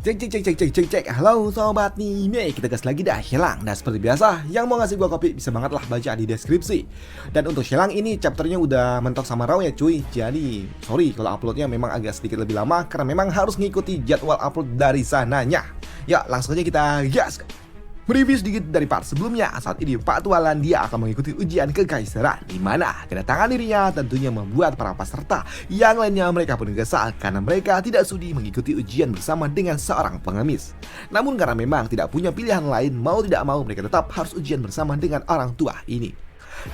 Cek cek cek cek cek cek cek. Halo sobat Nime, kita gas lagi dah Shelang. Dan seperti biasa, yang mau ngasih gua kopi bisa banget lah baca di deskripsi. Dan untuk Shelang ini chapternya udah mentok sama raw ya cuy. Jadi sorry kalau uploadnya memang agak sedikit lebih lama karena memang harus ngikuti jadwal upload dari sananya. Ya langsung aja kita gas. Mereview sedikit dari part sebelumnya. Saat ini Pak Tualan dia akan mengikuti ujian kekaisaran, di mana kedatangan dirinya tentunya membuat para peserta yang lainnya mereka pun kesal karena mereka tidak sudi mengikuti ujian bersama dengan seorang pengemis. Namun karena memang tidak punya pilihan lain, mau tidak mau mereka tetap harus ujian bersama dengan orang tua ini.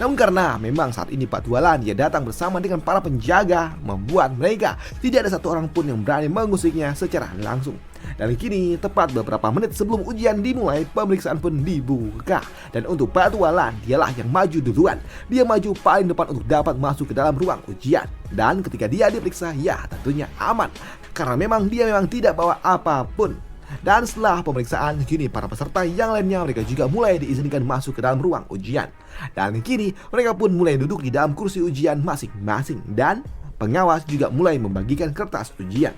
Namun karena memang saat ini Pak Tualan dia datang bersama dengan para penjaga, membuat mereka tidak ada satu orang pun yang berani mengusiknya secara langsung. Dan kini tepat beberapa menit sebelum ujian dimulai, pemeriksaan pun dibuka. Dan untuk Pak Tualan dialah yang maju duluan. Dia maju paling depan untuk dapat masuk ke dalam ruang ujian. Dan ketika dia diperiksa, ya tentunya aman, karena memang dia memang tidak bawa apapun. Dan setelah pemeriksaan, kini para peserta yang lainnya mereka juga mulai diizinkan masuk ke dalam ruang ujian. Dan kini mereka pun mulai duduk di dalam kursi ujian masing-masing. Dan pengawas juga mulai membagikan kertas ujian.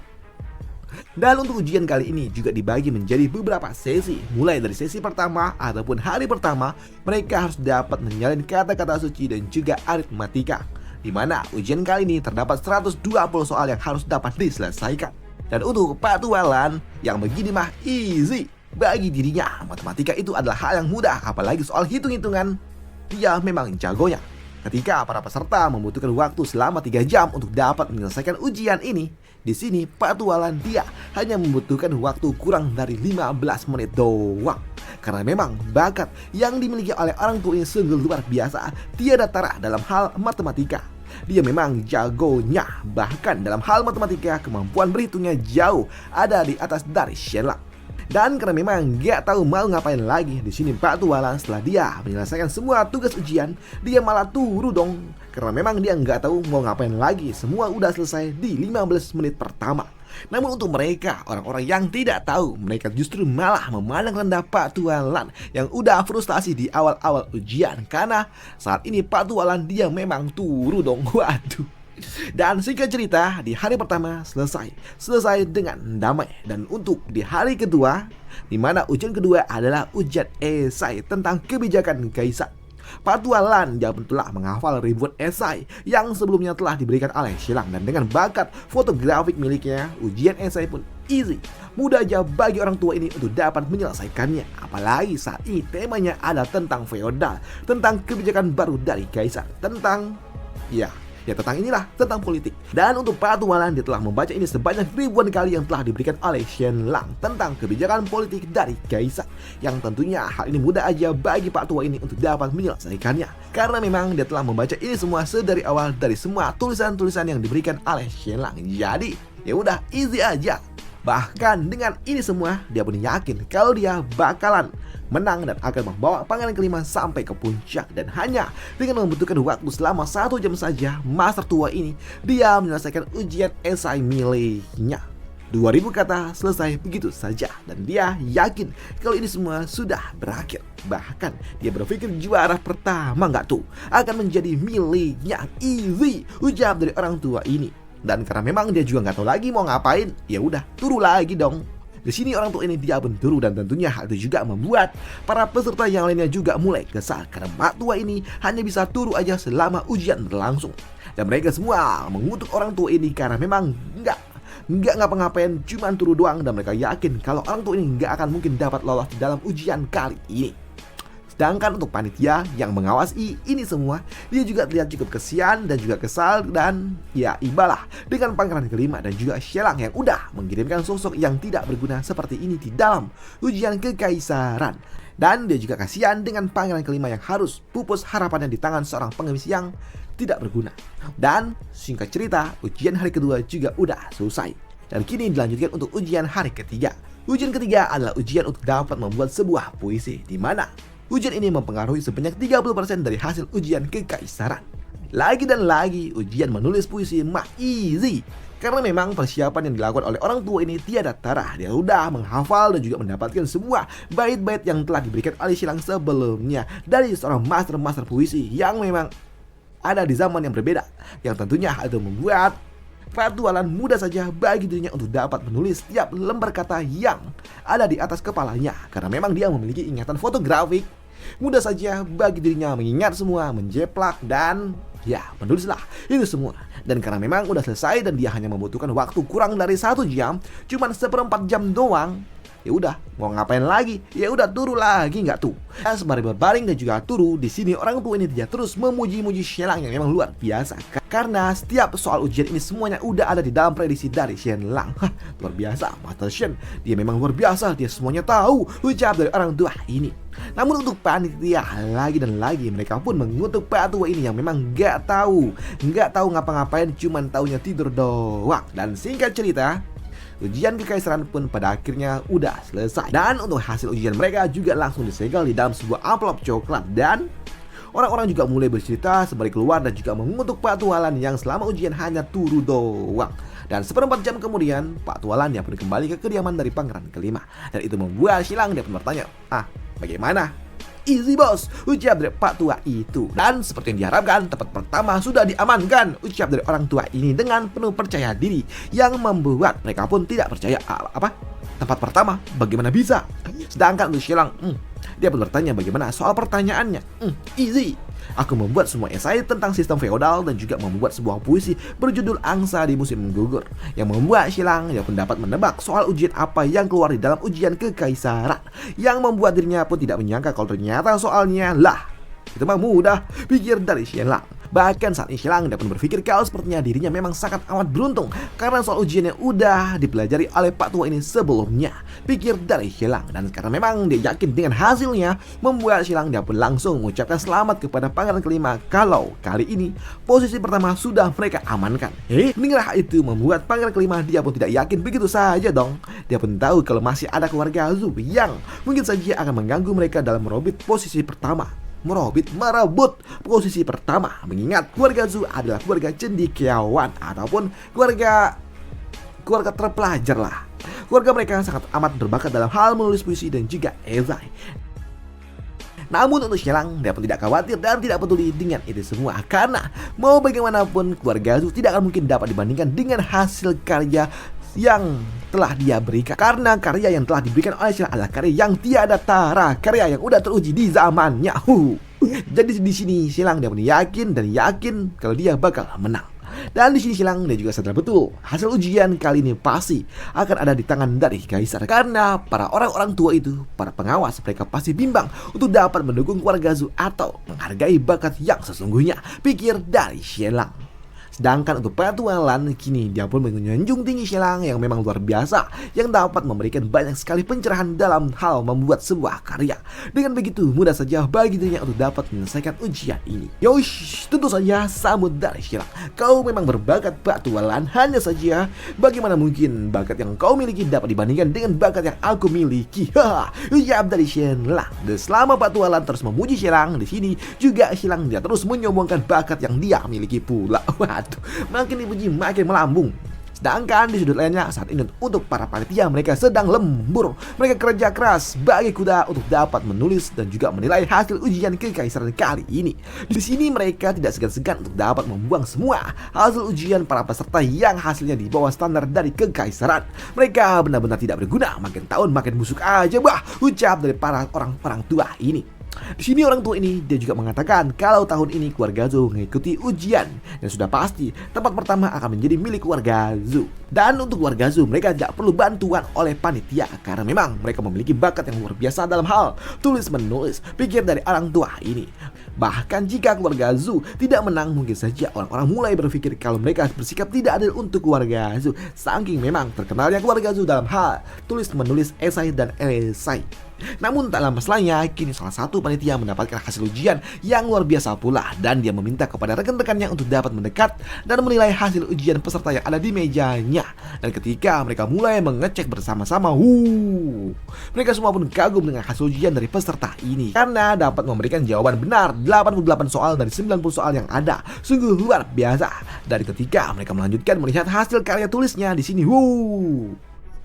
Dan untuk ujian kali ini juga dibagi menjadi beberapa sesi. Mulai dari sesi pertama ataupun hari pertama, mereka harus dapat menyalin kata-kata suci dan juga aritmatika, di mana ujian kali ini terdapat 120 soal yang harus dapat diselesaikan. Dan untuk Pak Tualan, yang begini mah easy. Bagi dirinya, matematika itu adalah hal yang mudah, apalagi soal hitung-hitungan. Dia memang jagonya. Ketika para peserta membutuhkan waktu selama 3 jam untuk dapat menyelesaikan ujian ini, di sini Pak Tualan dia hanya membutuhkan waktu kurang dari 15 menit doang. Karena memang bakat yang dimiliki oleh orang tua ini sungguh luar biasa, tiada tara dalam hal matematika. Dia memang jagonya, bahkan dalam hal matematika kemampuan berhitungnya jauh ada di atas dari Shelang. Dan karena memang gak tahu mau ngapain lagi, di sini Pak Tualan setelah dia menyelesaikan semua tugas ujian, dia malah turu dong. Karena memang dia gak tahu mau ngapain lagi, semua udah selesai di 15 menit pertama. Namun untuk mereka, orang-orang yang tidak tahu, mereka justru malah memandang rendah Pak Tualan yang udah frustasi di awal-awal ujian. Karena saat ini Pak Tualan dia memang turu dong, waduh. Dan singkat cerita, di hari pertama selesai dengan damai. Dan untuk di hari kedua, di mana ujian kedua adalah ujian esai tentang kebijakan kaisar, Pak Tualan dia pun telah menghafal ribuan esai yang sebelumnya telah diberikan oleh Shelang. Dan dengan bakat fotografik miliknya, ujian esai pun easy, mudah aja bagi orang tua ini untuk dapat menyelesaikannya. Apalagi saat ini temanya adalah tentang feodal, tentang kebijakan baru dari kaisar, tentang tentang inilah, tentang politik. Dan untuk Pak Tualan dia telah membaca ini sebanyak ribuan kali yang telah diberikan oleh Shelang tentang kebijakan politik dari kaisar, yang tentunya hal ini mudah aja bagi Pak Tua ini untuk dapat menyelesaikannya. Karena memang dia telah membaca ini semua sedari awal dari semua tulisan-tulisan yang diberikan oleh Shelang. Jadi ya udah easy aja. Bahkan dengan ini semua dia pun yakin kalau dia bakalan menang dan akan membawa panggilan kelima sampai ke puncak. Dan hanya dengan membutuhkan waktu selama 1 jam saja, master tua ini dia menyelesaikan ujian esai miliknya. 2000 kata selesai begitu saja. Dan dia yakin kalau ini semua sudah berakhir. Bahkan dia berpikir juara pertama nggak tuh akan menjadi miliknya. Easy, ujar dari orang tua ini. Dan karena memang dia juga nggak tahu lagi mau ngapain, ya udah turu lagi dong. Di sini orang tua ini dia pun turu, dan tentunya hal itu juga membuat para peserta yang lainnya juga mulai kesal karena Pak Tua ini hanya bisa turu aja selama ujian berlangsung. Dan mereka semua mengutuk orang tua ini karena memang nggak ngapa-ngapain, cuma turu doang. Dan mereka yakin kalau orang tua ini nggak akan mungkin dapat lolos di dalam ujian kali ini. Sedangkan untuk panitia yang mengawasi ini semua, dia juga terlihat cukup kesian dan juga kesal, dan ya ibalah dengan panggilan kelima dan juga Shelang yang udah mengirimkan sosok yang tidak berguna seperti ini di dalam ujian kekaisaran. Dan dia juga kasihan dengan panggilan kelima yang harus pupus harapannya di tangan seorang pengemis yang tidak berguna. Dan singkat cerita, ujian hari kedua juga udah selesai. Dan kini dilanjutkan untuk ujian hari ketiga. Ujian ketiga adalah ujian untuk dapat membuat sebuah puisi, di mana ujian ini mempengaruhi sebanyak 30% dari hasil ujian kekaisaran. Lagi dan lagi, ujian menulis puisi mah easy. Karena memang persiapan yang dilakukan oleh orang tua ini tiada tara. Dia udah menghafal dan juga mendapatkan semua bait-bait yang telah diberikan oleh Shelang sebelumnya dari seorang master puisi yang memang ada di zaman yang berbeda. Yang tentunya hal itu membuat petualangan mudah saja bagi dirinya untuk dapat menulis setiap lembar kata yang ada di atas kepalanya. Karena memang dia memiliki ingatan fotografik, mudah saja bagi dirinya mengingat semua, menjeplak, dan ya menulislah itu semua. Dan karena memang udah selesai dan dia hanya membutuhkan waktu kurang dari 1 jam, cuman 1/4 jam doang. Ya udah, mau ngapain lagi? Ya udah turu lagi nggak tuh? Sembari berbaring dan juga turu, di sini orang tua ini dia terus memuji-muji Shenlang yang memang luar biasa. Karena setiap soal ujian ini semuanya udah ada di dalam prediksi dari Shenlang. Luar biasa, Master Shen. Dia memang luar biasa, dia semuanya tahu, ucap dari orang tua ini. Namun untuk panitia lagi dan lagi mereka pun mengutuk Pak Tua ini yang memang nggak tahu ngapa-ngapain, cuman taunya tidur doang. Dan singkat cerita, ujian kekaisaran pun pada akhirnya udah selesai. Dan untuk hasil ujian mereka juga langsung disegel di dalam sebuah amplop coklat. Dan orang-orang juga mulai bercerita sembari keluar dan juga mengutuk Pak Tualan yang selama ujian hanya turu doang. Dan 1/4 jam kemudian Pak Tualan dia pun kembali ke kediaman dari pangeran kelima. Dan itu membuat Shenlang dia pun bertanya, bagaimana? Easy bos, ucap dari Pak Tua itu. Dan seperti yang diharapkan, tempat pertama sudah diamankan, ucap dari orang tua ini dengan penuh percaya diri yang membuat mereka pun tidak percaya. Apa? Tempat pertama? Bagaimana bisa? Sedangkan untuk Shenlang, dia pun bertanya bagaimana soal pertanyaannya. Easy. Aku membuat semua esai tentang sistem feodal dan juga membuat sebuah puisi berjudul Angsa di Musim Gugur, yang membuat Shenlang dia pun dapat menebak soal ujian apa yang keluar di dalam ujian kekaisaran, yang membuat dirinya pun tidak menyangka kalau ternyata soalnya itu mah mudah, pikir dari Shenlang. Bahkan saat ini Shenlang dapat berpikir kalau sepertinya dirinya memang sangat amat beruntung karena soal ujian yang udah dipelajari oleh Pak Tua ini sebelumnya, pikir dari Shenlang. Dan karena memang dia yakin dengan hasilnya, membuat Shenlang dia pun langsung mengucapkan selamat kepada pangeran kelima kalau kali ini posisi pertama sudah mereka amankan. Dengar itu membuat pangeran kelima dia pun tidak yakin begitu saja dong. Dia pun tahu kalau masih ada keluarga Zhu yang mungkin saja akan mengganggu mereka dalam merebut posisi pertama. Merebut posisi pertama, mengingat keluarga Zhu adalah keluarga cendekiawan ataupun keluarga terpelajar lah. Keluarga mereka sangat amat berbakat dalam hal menulis puisi dan juga esai. Namun untuk Shenlang dia pun tidak khawatir dan tidak peduli dengan itu semua, karena mau bagaimanapun keluarga Zhu tidak akan mungkin dapat dibandingkan dengan hasil karya yang telah dia berikan. Karena karya yang telah diberikan oleh Shenlang adalah karya yang tiada tara, karya yang udah teruji di zamannya. Jadi di sini Shenlang dia pun yakin kalau dia bakal menang. Dan di sini Shenlang dia juga sadar betul hasil ujian kali ini pasti akan ada di tangan dari kaisar, karena para orang-orang tua itu, para pengawas, mereka pasti bimbang untuk dapat mendukung keluarga Zhu atau menghargai bakat yang sesungguhnya, pikir dari Shenlang. Sedangkan untuk petualan kini dia pun menjunjung tinggi Shenlang yang memang luar biasa, yang dapat memberikan banyak sekali pencerahan dalam hal membuat sebuah karya. Dengan begitu mudah saja bagi dirinya untuk dapat menyelesaikan ujian ini. Yosh, tentu saja sambut dari Shenlang. Kau memang berbakat petualan, hanya saja bagaimana mungkin bakat yang kau miliki dapat dibandingkan dengan bakat yang aku miliki. Ucap dari Shenlang. Dan selama petualan terus memuji Shenlang, di sini juga Shenlang dia terus menyombongkan bakat yang dia miliki pula. Makin dipuji makin melambung. Sedangkan di sudut lainnya saat ini untuk para panitia mereka sedang lembur. Mereka kerja keras bagi kuda untuk dapat menulis dan juga menilai hasil ujian kekaisaran kali ini. Di sini mereka tidak segan-segan untuk dapat membuang semua hasil ujian para peserta yang hasilnya di bawah standar dari kekaisaran. Mereka benar-benar tidak berguna, makin tahun makin busuk aja ucap dari para orang-orang tua ini. Di sini orang tua ini dia juga mengatakan kalau tahun ini keluarga Zhu mengikuti ujian dan sudah pasti tempat pertama akan menjadi milik keluarga Zhu. Dan untuk keluarga Zhu mereka tidak perlu bantuan oleh panitia karena memang mereka memiliki bakat yang luar biasa dalam hal tulis menulis, pikir dari orang tua ini. Bahkan jika keluarga Zhu tidak menang, mungkin saja orang-orang mulai berpikir kalau mereka bersikap tidak adil untuk keluarga Zhu, saking memang terkenalnya keluarga Zhu dalam hal tulis menulis esai dan esai. Namun tak lama setelahnya, kini salah satu panitia mendapatkan hasil ujian yang luar biasa pula, dan dia meminta kepada rekan-rekannya untuk dapat mendekat dan menilai hasil ujian peserta yang ada di mejanya. Dan ketika mereka mulai mengecek bersama-sama, mereka semua pun kagum dengan hasil ujian dari peserta ini karena dapat memberikan jawaban benar 88 soal dari 90 soal yang ada. Sungguh luar biasa. Dan ketika mereka melanjutkan melihat hasil karya tulisnya di sini,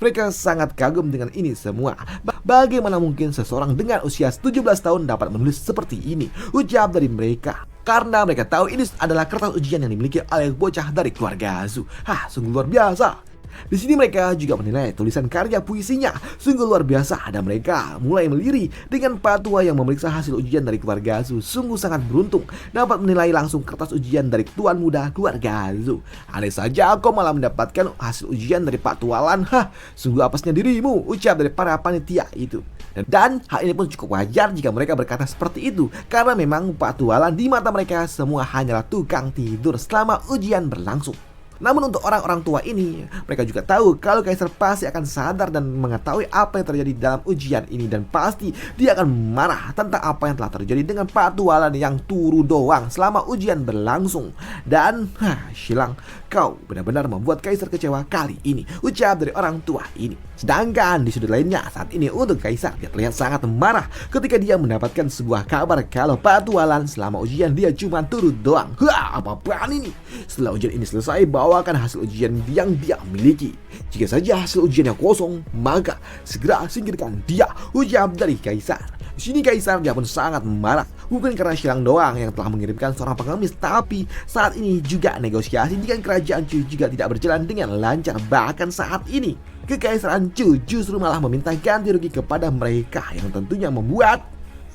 mereka sangat kagum dengan ini semua. Bagaimana mungkin seseorang dengan usia 17 tahun dapat menulis seperti ini? Ucap dari mereka. Karena mereka tahu ini adalah kertas ujian yang dimiliki oleh bocah dari keluarga Zu. Sungguh luar biasa. Di sini mereka juga menilai tulisan karya puisinya sungguh luar biasa, dan mereka mulai meliri dengan Pak Tua yang memeriksa hasil ujian dari keluarga Zu. Sungguh sangat beruntung dapat menilai langsung kertas ujian dari tuan muda keluarga Zu. Andai saja kau malah mendapatkan hasil ujian dari Pak Tualan, sungguh apesnya dirimu, ucap dari para panitia itu. Dan hal ini pun cukup wajar jika mereka berkata seperti itu, karena memang Pak Tualan di mata mereka semua hanyalah tukang tidur selama ujian berlangsung. Namun untuk orang-orang tua ini, mereka juga tahu kalau Kaisar pasti akan sadar dan mengetahui apa yang terjadi dalam ujian ini, dan pasti dia akan marah tentang apa yang telah terjadi dengan Pak Tualan yang turu doang selama ujian berlangsung. Dan Shilang, kau benar-benar membuat Kaisar kecewa kali ini, ucap dari orang tua ini. Sedangkan di sudut lainnya, saat ini untuk Kaisar, dia terlihat sangat marah ketika dia mendapatkan sebuah kabar kalau Pak Tualan selama ujian dia cuma turut doang. Apa-apaan ini? Setelah ujian ini selesai, bawakan hasil ujian yang dia miliki. Jika saja hasil ujiannya kosong, maka segera singkirkan dia, ucap dari Kaisar. Di sini Kaisar dia pun sangat marah, bukan karena Shilang doang yang telah mengirimkan seorang pengemis, tapi saat ini juga negosiasi dengan kerajaan Chu juga tidak berjalan dengan lancar. Bahkan saat ini Kekaisaran Chu justru malah meminta ganti rugi kepada mereka, yang tentunya membuat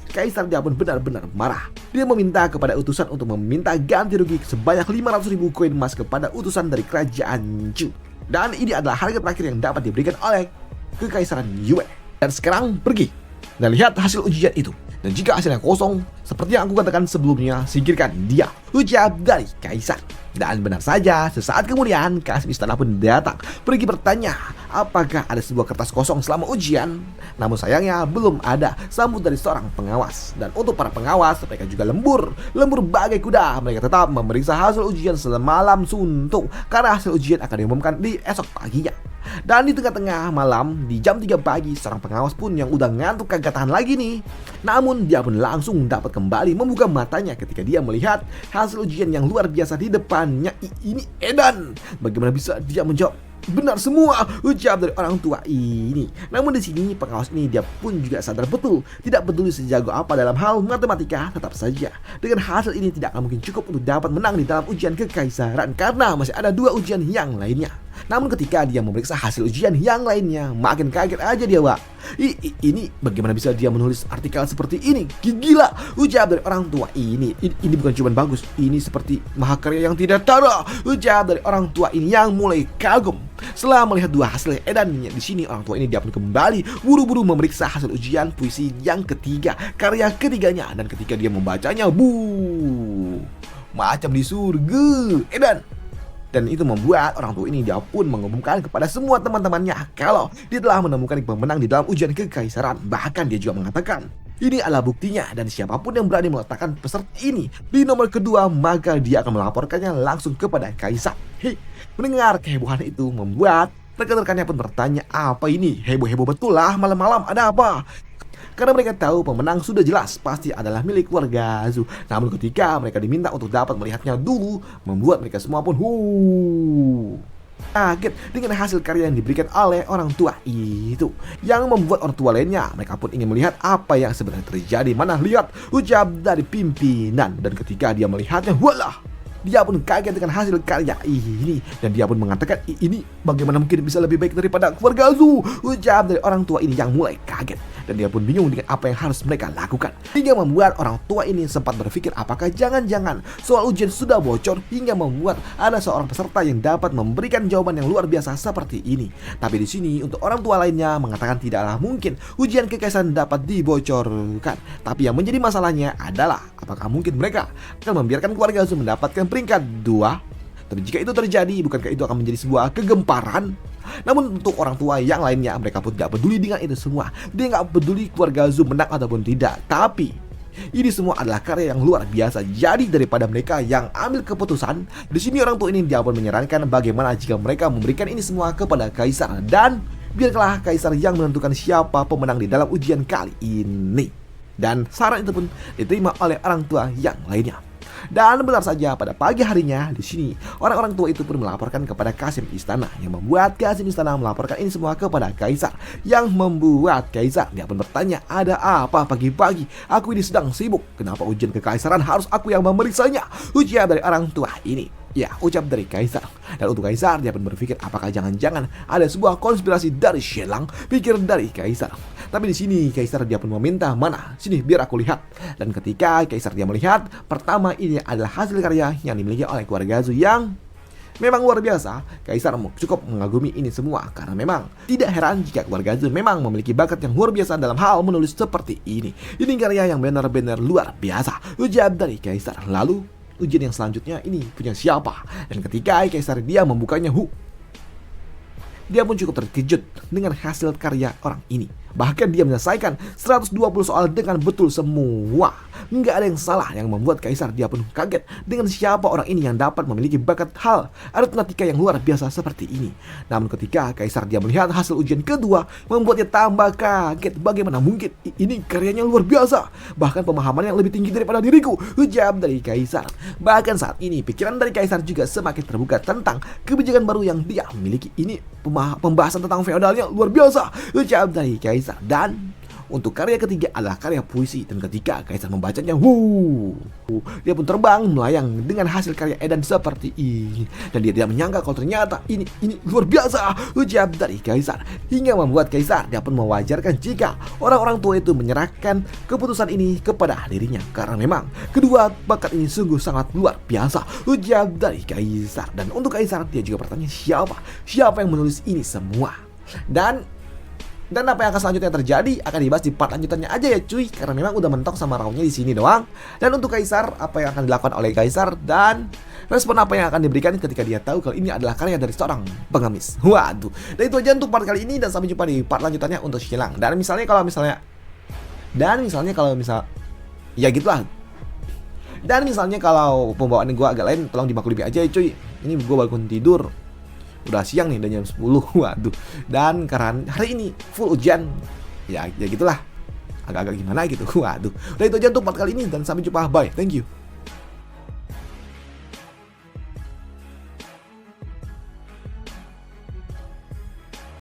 Kaisar dia pun benar-benar marah. Dia meminta kepada utusan untuk meminta ganti rugi sebanyak 500.000 koin emas kepada utusan dari kerajaan Chu. Dan ini adalah harga terakhir yang dapat diberikan oleh Kekaisaran Yue. Dan sekarang pergi dan lihat hasil ujian itu. Dan jika hasilnya kosong, seperti yang aku katakan sebelumnya, singkirkan dia, ucap dari Kaisar. Dan benar saja, sesaat kemudian Kasih Istana pun datang, pergi bertanya apakah ada sebuah kertas kosong selama ujian. Namun sayangnya belum ada, sambut dari seorang pengawas. Dan untuk para pengawas, mereka juga lembur bagai kuda. Mereka tetap memeriksa hasil ujian semalam suntuk, karena hasil ujian akan diumumkan di esok paginya. Dan di tengah-tengah malam, di jam 3 pagi, seorang pengawas pun yang udah ngantuk kagak tahan lagi nih. Namun dia pun langsung dapat kembali membuka matanya ketika dia melihat hasil ujian yang luar biasa di depannya. Ini edan. Bagaimana bisa dia menjawab benar semua, ucap dari orang tua ini. Namun di sini pengawas ini dia pun juga sadar betul, tidak peduli sejago apa dalam hal matematika, tetap saja dengan hasil ini tidak akan mungkin cukup untuk dapat menang di dalam ujian kekaisaran, karena masih ada 2 ujian yang lainnya. Namun ketika dia memeriksa hasil ujian yang lainnya, makin kaget aja dia, Wak. Ini bagaimana bisa dia menulis artikel seperti ini? Gila, ucap dari orang tua ini. Ini bukan cuma bagus, ini seperti mahakarya yang tidak tara, ucap dari orang tua ini yang mulai kagum. Setelah melihat 2 hasil edannya di sini, orang tua ini dia pun kembali buru-buru memeriksa hasil ujian puisi yang ketiga, karya ketiganya. Dan ketika dia membacanya, macam di surga, edan. Dan itu membuat orang tua ini dia pun mengumumkan kepada semua teman-temannya kalau dia telah menemukan pemenang di dalam ujian kekaisaran. Bahkan dia juga mengatakan ini adalah buktinya, dan siapapun yang berani meletakkan peserta ini di nomor kedua, maka dia akan melaporkannya langsung kepada Kaisar. Mendengar kehebohan itu membuat rekan-rekannya pun bertanya, apa ini? Heboh-heboh betul lah malam-malam, ada apa? Karena mereka tahu pemenang sudah jelas pasti adalah milik keluarga Zu. Namun ketika mereka diminta untuk dapat melihatnya dulu, membuat mereka semua pun kaget dengan hasil karya yang diberikan oleh orang tua itu. Yang membuat orang tua lainnya, mereka pun ingin melihat apa yang sebenarnya terjadi. Mana lihat, ucap dari pimpinan. Dan ketika dia melihatnya, walah, dia pun kaget dengan hasil karya ini. Dan dia pun mengatakan, ini bagaimana mungkin bisa lebih baik daripada keluarga Zu, ucap dari orang tua ini yang mulai kaget. Dan dia pun bingung dengan apa yang harus mereka lakukan, hingga membuat orang tua ini sempat berpikir apakah jangan-jangan soal ujian sudah bocor, hingga membuat ada seorang peserta yang dapat memberikan jawaban yang luar biasa seperti ini. Tapi di sini untuk orang tua lainnya mengatakan tidaklah mungkin ujian kekaisaran dapat dibocorkan. Tapi yang menjadi masalahnya adalah apakah mungkin mereka akan membiarkan keluarga Zu mendapatkan peringkat 2? Tapi jika itu terjadi, bukankah itu akan menjadi sebuah kegemparan? Namun untuk orang tua yang lainnya, mereka pun tidak peduli dengan itu semua. Dia nggak peduli keluarga Zu menang ataupun tidak. Tapi ini semua adalah karya yang luar biasa. Jadi daripada mereka yang ambil keputusan, di sini orang tua ini dia pun menyarankan bagaimana jika mereka memberikan ini semua kepada Kaisar, dan biarlah Kaisar yang menentukan siapa pemenang di dalam ujian kali ini. Dan saran itu pun diterima oleh orang tua yang lainnya. Dan benar saja pada pagi harinya di sini orang-orang tua itu pun melaporkan kepada Kasim Istana, yang membuat Kasim Istana melaporkan ini semua kepada Kaisar, yang membuat Kaisar dia pun bertanya, ada apa pagi-pagi? Aku ini sedang sibuk. Kenapa ujian kekaisaran harus aku yang memeriksanya? Ujian dari orang tua ini. Ya, ucap dari Kaisar. Dan untuk Kaisar dia pun berpikir, apakah jangan-jangan ada sebuah konspirasi dari Shelang? Pikir dari Kaisar. Tapi di sini Kaisar dia pun meminta, mana? Sini biar aku lihat. Dan ketika Kaisar dia melihat, pertama ini adalah hasil karya yang dimiliki oleh keluarga Zhu yang memang luar biasa. Kaisar cukup mengagumi ini semua karena memang tidak heran jika keluarga Zhu memang memiliki bakat yang luar biasa dalam hal menulis seperti ini. Ini karya yang benar-benar luar biasa, ujar dari Kaisar. Lalu ujian yang selanjutnya ini punya siapa? Dan ketika Kaisar dia membukanya, dia pun cukup terkejut dengan hasil karya orang ini. Bahkan dia menyelesaikan 120 soal dengan betul semua. Nggak ada yang salah, yang membuat Kaisar dia pun kaget dengan siapa orang ini yang dapat memiliki bakat hal aritmatika yang luar biasa seperti ini. Namun ketika Kaisar dia melihat hasil ujian kedua, membuatnya tambah kaget. Bagaimana mungkin ini karyanya luar biasa, bahkan pemahamannya lebih tinggi daripada diriku, ujar dari Kaisar. Bahkan saat ini pikiran dari Kaisar juga semakin terbuka tentang kebijakan baru yang dia miliki. Ini pembahasan tentang feodalnya luar biasa, ujar dari Kaisar. Dan untuk karya ketiga adalah karya puisi, dan ketika Kaisar membacanya, dia pun terbang melayang dengan hasil karya Edan seperti ini. Dan dia tidak menyangka kalau ternyata ini luar biasa, ujar dari Kaisar. Hingga membuat Kaisar dia pun mewajarkan jika orang-orang tua itu menyerahkan keputusan ini kepada dirinya, karena memang kedua bakat ini sungguh sangat luar biasa, ujar dari Kaisar. Dan untuk Kaisar dia juga bertanya, siapa yang menulis ini semua? Dan apa yang akan selanjutnya terjadi akan dibahas di part lanjutannya aja ya cuy, karena memang udah mentok sama roundnya di sini doang. Dan untuk Kaisar, apa yang akan dilakukan oleh Kaisar dan respon apa yang akan diberikan ketika dia tahu kalau ini adalah karya dari seorang pengemis. Waduh. Dan itu aja untuk part kali ini, dan sampai jumpa di part lanjutannya untuk Shelang. Dan misalnya ya gitulah. Dan misalnya kalau pembawaan gue agak lain, tolong dimaklumi aja ya cuy. Ini gue bangun tidur udah siang nih, dan jam 10. Waduh. Dan karena hari ini full ujian, ya gitulah, agak-agak gimana gitu. Waduh. Udah itu aja untuk part kali ini, dan sampai jumpa, bye, thank you.